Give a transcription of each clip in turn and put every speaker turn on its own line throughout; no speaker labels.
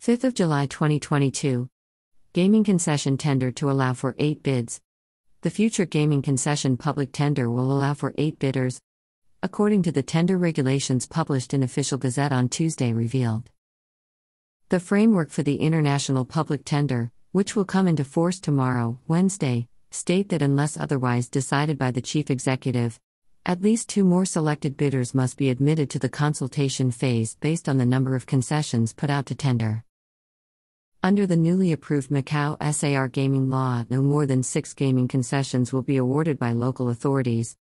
5th of July 2022. Gaming concession tender to allow for 8 bids. The future gaming concession public tender will allow for 8 bidders, according to the tender regulations published in Official Gazette on Tuesday revealed. The framework for the international public tender, which will come into force tomorrow, Wednesday, state that unless otherwise decided by the chief executive, at least 2 more selected bidders must be admitted to the consultation phase based on the number of concessions put out to tender. Under the newly approved Macau SAR gaming law, no more than 6 gaming concessions will be awarded by local authorities,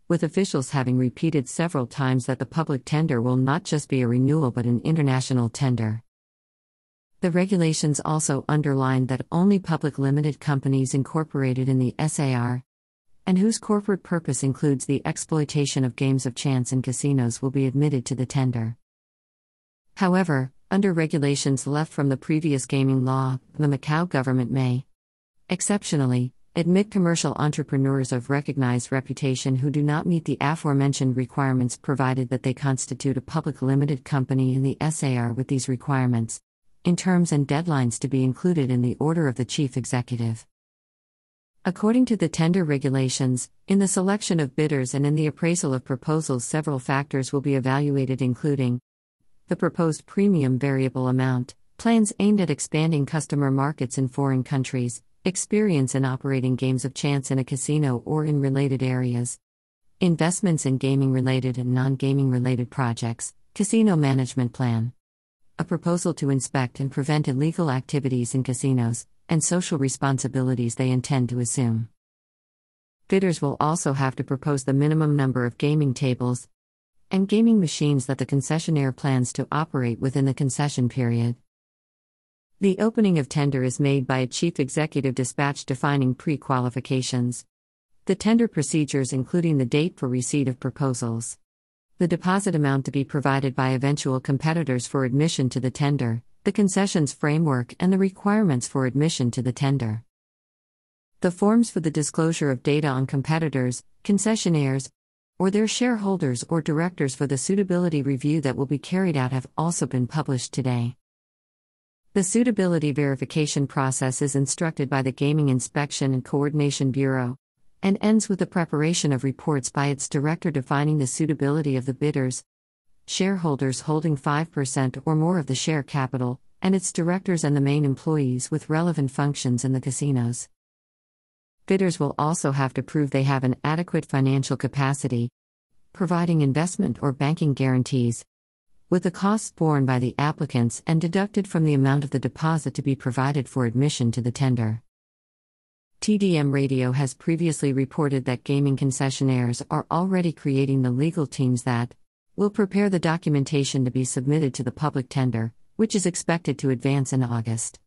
with officials having repeated several times that the public tender will not just be a renewal but an international tender. The regulations also underline that only public limited companies incorporated in the SAR, and whose corporate purpose includes the exploitation of games of chance in casinos, will be admitted to the tender. However, under regulations left from the previous gaming law, the Macau government may, exceptionally, admit commercial entrepreneurs of recognized reputation who do not meet the aforementioned requirements, provided that they constitute a public limited company in the SAR with these requirements, in terms and deadlines to be included in the order of the chief executive. According to the tender regulations, in the selection of bidders and in the appraisal of proposals, several factors will be evaluated, including the proposed premium variable amount, plans aimed at expanding customer markets in foreign countries, experience in operating games of chance in a casino or in related areas, investments in gaming-related and non-gaming-related projects, casino management plan, a proposal to inspect and prevent illegal activities in casinos, and social responsibilities they intend to assume. Bidders will also have to propose the minimum number of gaming tables and gaming machines that the concessionaire plans to operate within the concession period. The opening of tender is made by a chief executive dispatch defining pre-qualifications, the tender procedures including the date for receipt of proposals, the deposit amount to be provided by eventual competitors for admission to the tender, the concessions framework and the requirements for admission to the tender. The forms for the disclosure of data on competitors, concessionaires, or their shareholders or directors for the suitability review that will be carried out have also been published today. The suitability verification process is instructed by the Gaming Inspection and Coordination Bureau, and ends with the preparation of reports by its director defining the suitability of the bidders, shareholders holding 5% or more of the share capital, and its directors and the main employees with relevant functions in the casinos. Bidders will also have to prove they have an adequate financial capacity, providing investment or banking guarantees, with the costs borne by the applicants and deducted from the amount of the deposit to be provided for admission to the tender. TDM Radio has previously reported that gaming concessionaires are already creating the legal teams that will prepare the documentation to be submitted to the public tender, which is expected to advance in August.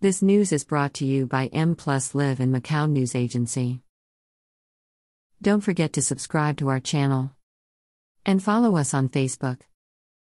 This news is brought to you by mpluslivetv and Macau News Agency. Don't forget to subscribe to our channel and follow us on Facebook.